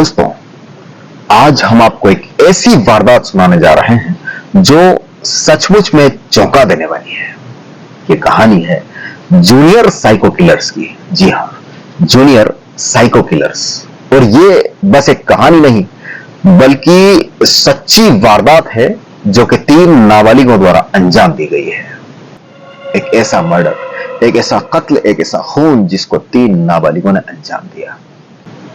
दोस्तों, आज हम आपको एक ऐसी वारदात सुनाने जा रहे हैं जो सचमुच में चौंका देने वाली है। ये कहानी है जूनियर साइको किलर्स की। जी हां, जूनियर साइको किलर्स। और ये बस एक कहानी नहीं बल्कि सच्ची वारदात है जो कि 3 नाबालिगों द्वारा अंजाम दी गई है। एक ऐसा मर्डर, एक ऐसा कत्ल, एक ऐसा खून जिसको 3 नाबालिगों ने अंजाम दिया।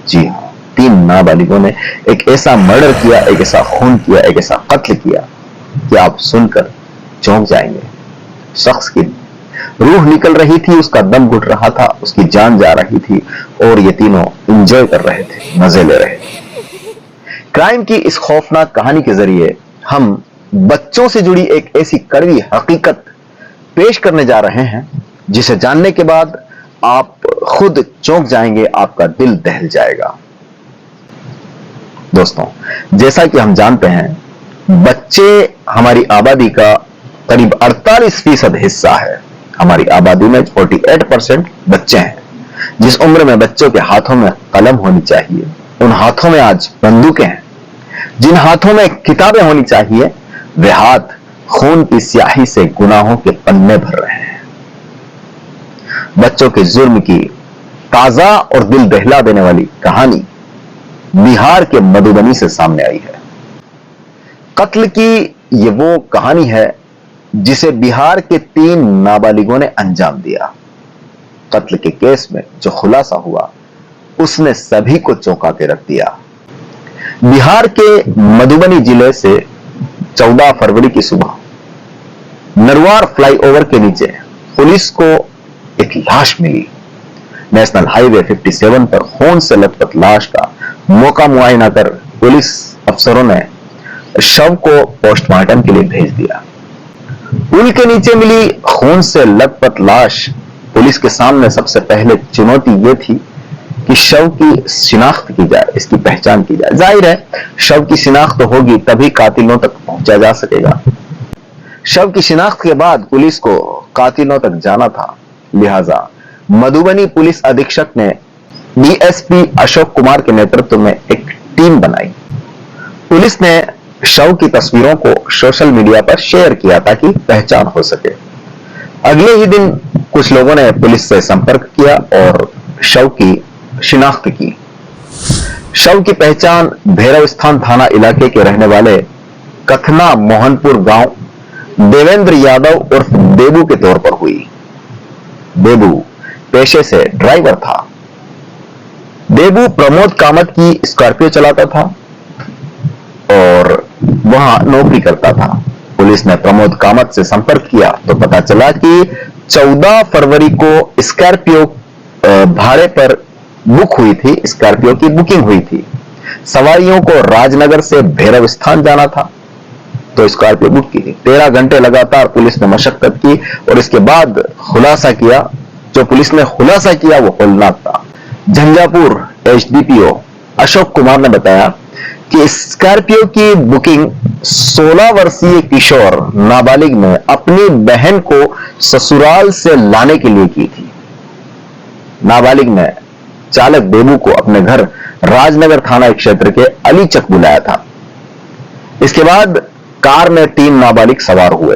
जी हां, 3 नाबालिगों ने एक ऐसा मर्डर किया, एक ऐसा खून किया, एक ऐसा कत्ल किया कि आप सुनकर चौंक जाएंगे। शख्स की रूह निकल रही थी, उसका दम घुट रहा था, उसकी जान जा रही थी और ये तीनों एंजॉय कर रहे थे, मजे ले रहे थे। क्राइम की इस खौफनाक कहानी के जरिए हम बच्चों से जुड़ी एक ऐसी कड़वी हकीकत पेश करने जा रहे हैं जिसे जानने के बाद आप खुद चौंक जाएंगे, आपका दिल दहल जाएगा। दोस्तों, जैसा कि हम जानते हैं बच्चे हमारी आबादी का करीब 48% हिस्सा है। हमारी आबादी में 48% बच्चे हैं। जिस उम्र में बच्चों के हाथों में कलम होनी चाहिए, उन हाथों में आज बंदूकें हैं। जिन हाथों में किताबें होनी चाहिए, वे हाथ खून की स्याही से गुनाहों के पन्ने भर रहे हैं। बच्चों के जुर्म की ताजा और दिल दहला देने वाली कहानी बिहार के मधुबनी से सामने आई है। कत्ल की ये वो कहानी है जिसे बिहार के 3 नाबालिगों ने अंजाम दिया। कत्ल के केस में जो खुलासा हुआ उसने सभी को चौंका के रख दिया। बिहार के मधुबनी जिले से 14 फरवरी की सुबह नरवार फ्लाईओवर के नीचे पुलिस को एक लाश मिली। नेशनल हाईवे 57 पर खून से लथपथ लाश का मौका मुआयना कर पुलिस अफसरों ने शव को पोस्टमार्टम के लिए भेज दिया। पुल के नीचे मिली खून से लथपथ लाश पुलिस के सामने सबसे पहले चुनौती यह थी कि शव की शिनाख्त की जाए, इसकी पहचान की जाए। जाहिर है शव की शिनाख्त होगी तभी कातिलों तक पहुंचा जा सकेगा। शव की शिनाख्त के बाद पुलिस को कातिलों तक जाना था, लिहाजा मधुबनी पुलिस अधीक्षक ने डीएसपी अशोक कुमार के नेतृत्व में एक टीम बनाई। पुलिस ने शव की तस्वीरों को सोशल मीडिया पर शेयर किया ताकि पहचान हो सके। अगले ही दिन कुछ लोगों ने पुलिस से संपर्क किया और शव की शिनाख्त की। शव की पहचान भैरव स्थान थाना इलाके के रहने वाले कथना मोहनपुर गांव देवेंद्र यादव उर्फ देबू के तौर पर हुई। देबू पेशे से ड्राइवर था। देबू प्रमोद कामत की स्कॉर्पियो चलाता था और वहां नौकरी करता था। पुलिस ने प्रमोद कामत से संपर्क किया तो पता चला कि 14 फरवरी को स्कॉर्पियो भाड़े पर बुक हुई थी। स्कॉर्पियो की बुकिंग हुई थी। सवारियों को राजनगर से भैरव स्थान जाना था तो स्कॉर्पियो बुक की थी। 13 घंटे लगातार पुलिस ने मशक्कत की और इसके बाद खुलासा किया। जो पुलिस ने खुलासा किया वो होलनाक था। झंझापुर एसडीपीओ अशोक कुमार ने बताया कि स्कॉर्पियो की बुकिंग 16 वर्षीय किशोर नाबालिग ने अपनी बहन को ससुराल से लाने के लिए की थी। नाबालिग ने चालक देबू को अपने घर राजनगर थाना क्षेत्र के अलीचक बुलाया था। इसके बाद कार में 3 नाबालिग सवार हुए।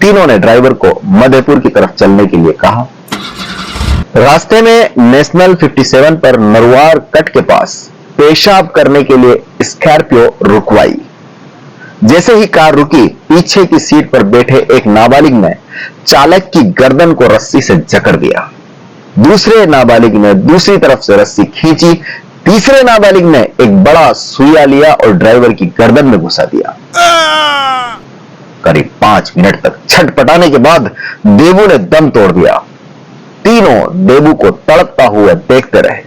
तीनों ने ड्राइवर को मधेपुर की तरफ चलने के लिए कहा। रास्ते में नेशनल 57 पर नरवार कट के पास पेशाब करने के लिए स्कॉर्पियो रुकवाई। जैसे ही कार रुकी, पीछे की सीट पर बैठे एक नाबालिग ने चालक की गर्दन को रस्सी से जकड़ दिया। दूसरे नाबालिग ने दूसरी तरफ से रस्सी खींची। तीसरे नाबालिग ने एक बड़ा सुइया लिया और ड्राइवर की गर्दन में घुसा दिया। करीब 5 मिनट तक छटपटाने के बाद देबू ने दम तोड़ दिया। तीनों देबू को तड़पता हुआ देखते रहे।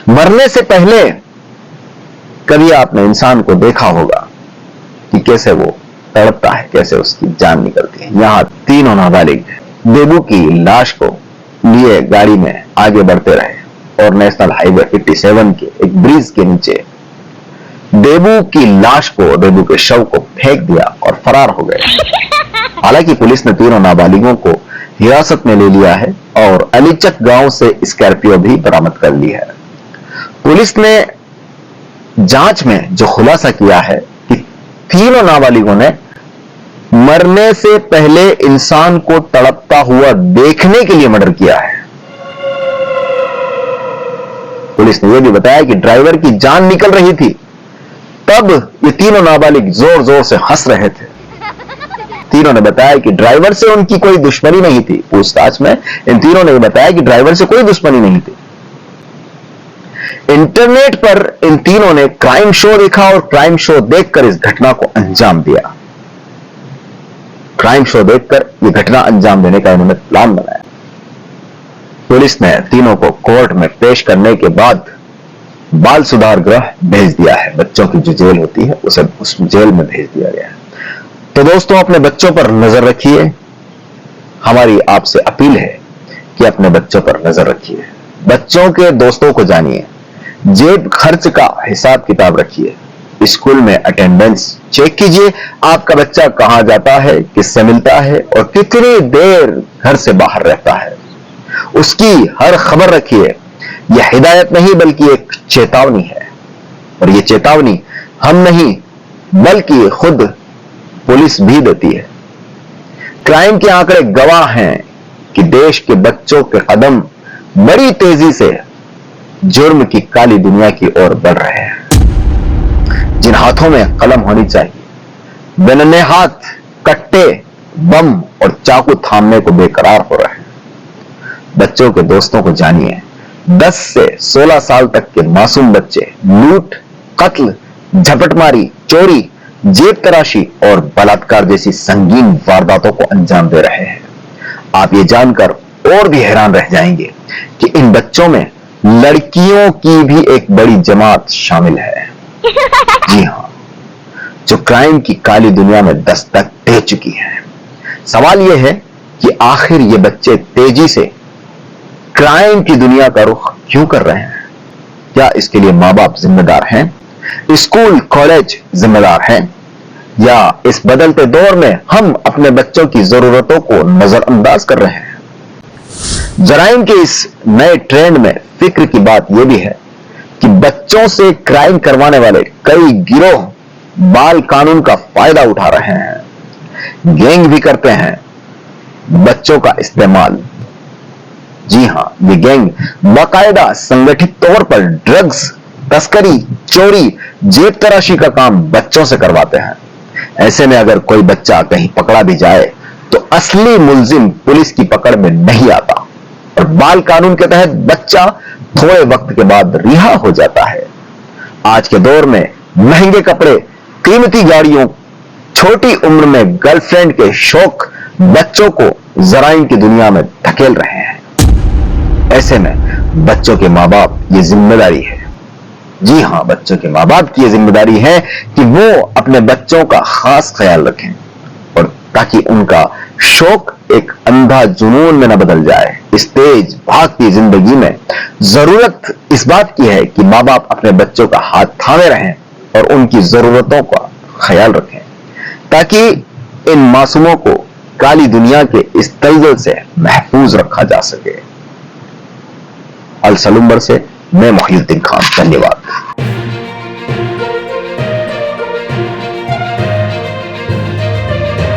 मरने से पहले कभी आपने इंसान को देखा होगा कि कैसे वो तड़पता है, कैसे उसकी जान निकलती है। यहां तीनों नाबालिग देबू की लाश को लिए गाड़ी में आगे बढ़ते रहे और नेशनल हाईवे 57 के एक ब्रिज के नीचे देबू की लाश को, देबू के शव को फेंक दिया और फरार हो गए। हालांकि पुलिस ने तीनों नाबालिगों को हिरासत में ले लिया है और अलीचक गांव से स्कॉर्पियो भी बरामद कर ली है। पुलिस ने जांच में जो खुलासा किया है कि तीनों नाबालिगों ने मरने से पहले इंसान को तड़पता हुआ देखने के लिए मर्डर किया है। पुलिस ने यह भी बताया कि ड्राइवर की जान निकल रही थी, तब ये तीनों नाबालिग जोर जोर से हंस रहे थे। तीनों ने बताया कि ड्राइवर से उनकी कोई दुश्मनी नहीं थी। पूछताछ में इन तीनों ने बताया कि ड्राइवर से कोई दुश्मनी नहीं थी। इंटरनेट पर इन तीनों ने क्राइम शो देखा और क्राइम शो देखकर इस घटना को अंजाम दिया। क्राइम शो देखकर यह घटना अंजाम देने का इन्होंने प्लान बनाया। पुलिस ने तीनों को कोर्ट में पेश करने के बाद बाल सुधार गृह भेज दिया है। बच्चों की जो जेल होती है उसे उस जेल में भेज दिया गया है। तो दोस्तों, अपने बच्चों पर नजर रखिए। हमारी आपसे अपील है कि अपने बच्चों पर नजर रखिए। बच्चों के दोस्तों को जानिए, जेब खर्च का हिसाब किताब रखिए, स्कूल में अटेंडेंस चेक कीजिए। आपका बच्चा कहां जाता है, किससे मिलता है और कितनी देर घर से बाहर रहता है, उसकी हर खबर रखिए। यह हिदायत नहीं बल्कि एक चेतावनी है, और यह चेतावनी हम नहीं बल्कि खुद पुलिस भी देती है। क्राइम के आंकड़े गवाह हैं कि देश के बच्चों के कदम बड़ी तेजी से जुर्म की काली दुनिया की ओर बढ़ रहे हैं। जिन हाथों में कलम होनी चाहिए, बेनन्हे हाथ कट्टे, बम और चाकू थामने को बेकरार हो रहे हैं। बच्चों के दोस्तों को जानिए। 10 से 16 साल तक के मासूम बच्चे लूट, कत्ल, झपटमारी, चोरी, जेब तराशी और बलात्कार जैसी संगीन वारदातों को अंजाम दे रहे हैं। आप ये जानकर और भी हैरान रह जाएंगे कि इन बच्चों में लड़कियों की भी एक बड़ी जमात शामिल है। जी हां, जो क्राइम की काली दुनिया में दस्तक दे चुकी है। सवाल यह है कि आखिर ये बच्चे तेजी से क्राइम की दुनिया का रुख क्यों कर रहे हैं? क्या इसके लिए मां बाप जिम्मेदार हैं, स्कूल कॉलेज जिम्मेदार हैं, या इस बदलते दौर में हम अपने बच्चों की जरूरतों को नजरअंदाज कर रहे हैं? जराइम के इस नए ट्रेंड में फिक्र की बात यह भी है कि बच्चों से क्राइम करवाने वाले कई गिरोह बाल कानून का फायदा उठा रहे हैं। गैंग भी करते हैं बच्चों का इस्तेमाल। जी हां, ये गैंग बाकायदा संगठित तौर पर ड्रग्स तस्करी, चोरी, जेब तराशी का काम बच्चों से करवाते हैं। ऐसे में अगर कोई बच्चा कहीं पकड़ा भी जाए तो असली मुलजिम पुलिस की पकड़ में नहीं आता, और बाल कानून के तहत बच्चा थोड़े वक्त के बाद रिहा हो जाता है। आज के दौर में महंगे कपड़े, कीमती गाड़ियों, छोटी उम्र में गर्लफ्रेंड के शौक बच्चों को जराइम की दुनिया में धकेल रहे हैं। ऐसे में बच्चों के मां बाप ये जिम्मेदारी है, जी हां, बच्चों के मां बाप की यह जिम्मेदारी है कि वो अपने बच्चों का खास ख्याल रखें, और ताकि उनका शौक एक अंधा जुनून में न बदल जाए। इस तेज भागती जिंदगी में जरूरत इस बात की है कि मां बाप अपने बच्चों का हाथ थामे रहें और उनकी जरूरतों का ख्याल रखें, ताकि इन मासूमों को काली दुनिया के इस दलदल से महफूज रखा जा सके। अल सलूम्बर से मैं मोहिउद्दीन खान, धन्यवाद।